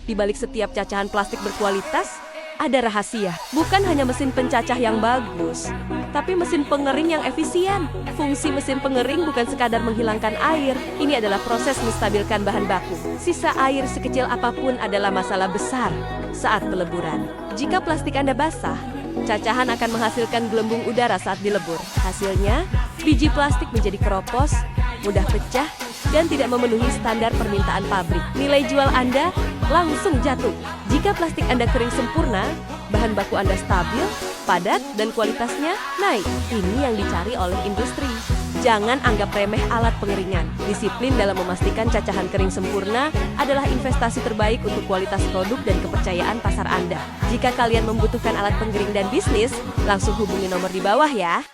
Di balik setiap cacahan plastik berkualitas, ada rahasia. Bukan hanya mesin pencacah yang bagus, tapi mesin pengering yang efisien. Fungsi mesin pengering bukan sekadar menghilangkan air. Ini adalah proses menstabilkan bahan baku. Sisa air sekecil apapun adalah masalah besar saat peleburan. Jika plastik Anda basah, cacahan akan menghasilkan gelembung udara saat dilebur. Hasilnya, biji plastik menjadi keropos, mudah pecah, dan tidak memenuhi standar permintaan pabrik. Nilai jual Anda langsung jatuh. Jika plastik Anda kering sempurna, bahan baku Anda stabil, padat, dan kualitasnya naik. Ini yang dicari oleh industri. Jangan anggap remeh alat pengeringan. Disiplin dalam memastikan cacahan kering sempurna adalah investasi terbaik untuk kualitas produk dan kepercayaan pasar Anda. Jika kalian membutuhkan alat pengering dan bisnis, langsung hubungi nomor di bawah ya.